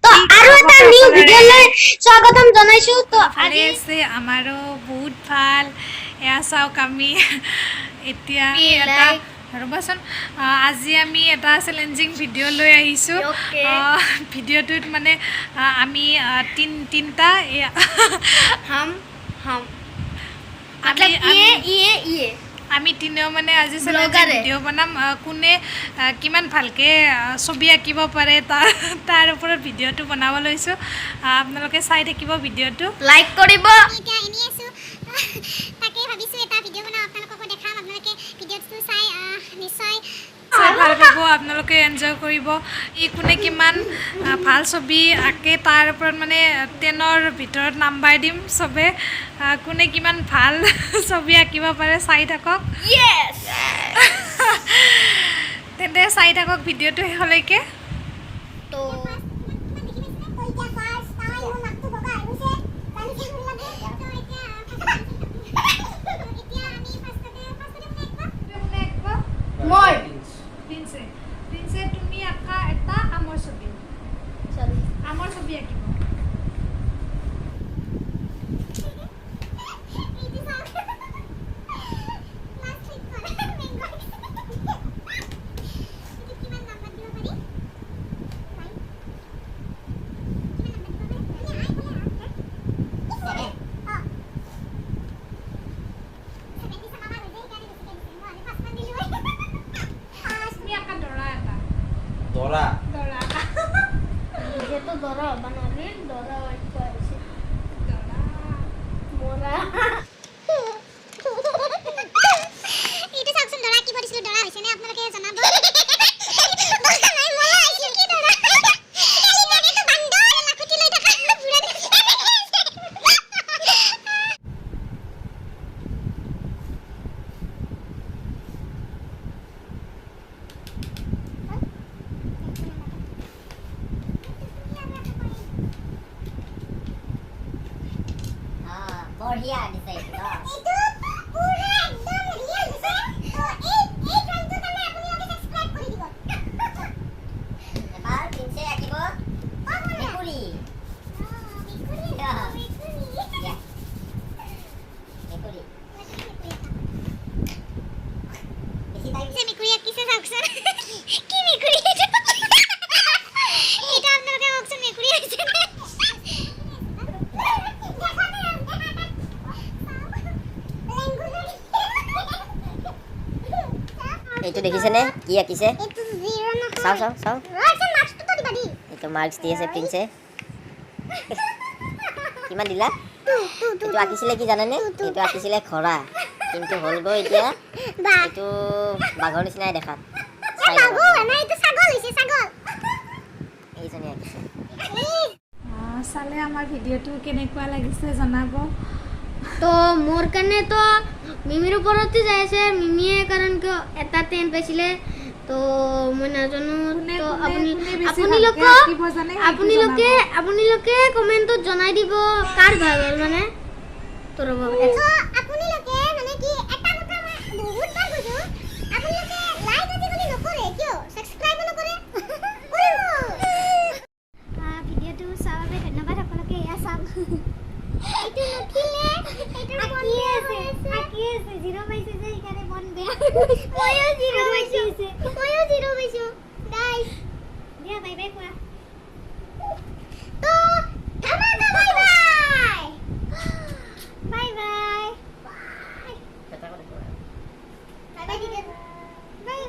তো আৰু এটা নিউ ভিডিঅ'লৈ স্বাগতম জনাইছো তো আজি আছে আমাৰো বহুত ভাল এয়া চাওক আমি এতিয়া এটা ৰবাচোন আজি আমি এটা চ্যালেঞ্জিং ভিডিঅ' লৈ আহিছো ভিডিঅ'টোত মানে আমি তিনটা আমি তিনিও মানে আজি চ্যালেঞ্জিং ভিডিঅ' বনাম কোনে কিমান ভালকে ছবি আঁকিব পাৰে তাৰ ওপৰত ভিডিঅ'টো বনাব লৈছো আপোনালোকে চাই থাকিব ভিডিঅ'টো লাইক কৰিব এতিয়া এনি আছো তাকে ভাবিছো এটা ভিডিঅ' বনাও আপোনালোকক দেখাম আপোনালোকে ভিডিঅ'টো চাই নিশ্চয় ভাল পাব আপোনালোকে এনজয় কৰিব ই কোনে কিমান ভাল ছবি আঁকে তাৰ ওপৰত মানে 10ৰ ভিতৰত নাম্বাৰ দিম চবে কোনে কিমান ভাল ছবি আঁকিব পাৰে চাই থাকক ইয়েস তেন্তে চাই থাকক ভিডিঅ'টো শেষলৈকে তো মই প্ৰিন্সে তুমি আঁকা এটা আমৰ ছবি আঁকিব দৰা বানাবি দৰা আইছে দৰা মোৰা এইটো চাওকচোন দৰা কি কৰিছিল দৰা হৈছে নে আপোনালোকে জনাব দৰা নাই মোলা আইছিল কি দৰা কালি মানে তো বান্দৰ লাখুটি লৈ থকা বুঢ়া बढ़िया डिजाइन এইটো পুৰা একদম ৰিয়েল দিছে তো এই ড্ৰয়িংটো কাৰণে আপোনালোকে সাবস্ক্ৰাইব কৰি দিব এবাৰ পিনছে আঁকিব মেকুৰী মেকুৰী আঁকিছে চাওকচোন কি মেকুৰী এইটো আপোনালোকে কওকচোন মেকুৰী হৈছে নে এইটো দেখিছেনে কি আঁকিছে এইটো জিৰো নহয় চাও চাও চাও ৰাইট মাৰ্কটো তো দিবা দি এইটো মাৰ্কস দি আছে প্ৰিন্সে কিমান দিলা এইটো আঁকিছিলে কি জানেনে এইটো আঁকিছিলে খৰা কিন্তু হল গৈ এতিয়া এইটো বাঘৰ নিচিনাই দেখাত এইটো ছাগল হৈছে ছাগল এইজনী আঁকিছে চালে আমাৰ ভিডিঅ'টো কেনেকুৱা লাগিছে জনাব তো মোর কানে তো মিমির উপরতে যাইছে মিমিয়ে কারণ কি এটা 10 পাইছিলে তো মই নাজানো তো আপুনি লোকে কমেন্টত জনাই দিব কার ভাল হল মানে তো রব আপুনি লোকে মানে কি এটা কথা বহুত বার কইছো আপুনি লোকে লাইক আজিকালি নকৰে কিয় সাবস্ক্ৰাইব নকৰে কৰিব ভিডিঅ'টো চাৱাৰ বাবে ধন্যবাদ আপোনালোকে এয়া চাম এইটো নখিলে এইটো আকি আছে জিৰো পাইছে যে ইকাৰে মন বেয়া ময়ো জিৰো পাইছো গাইস দিয়া বাই বাই কোৱা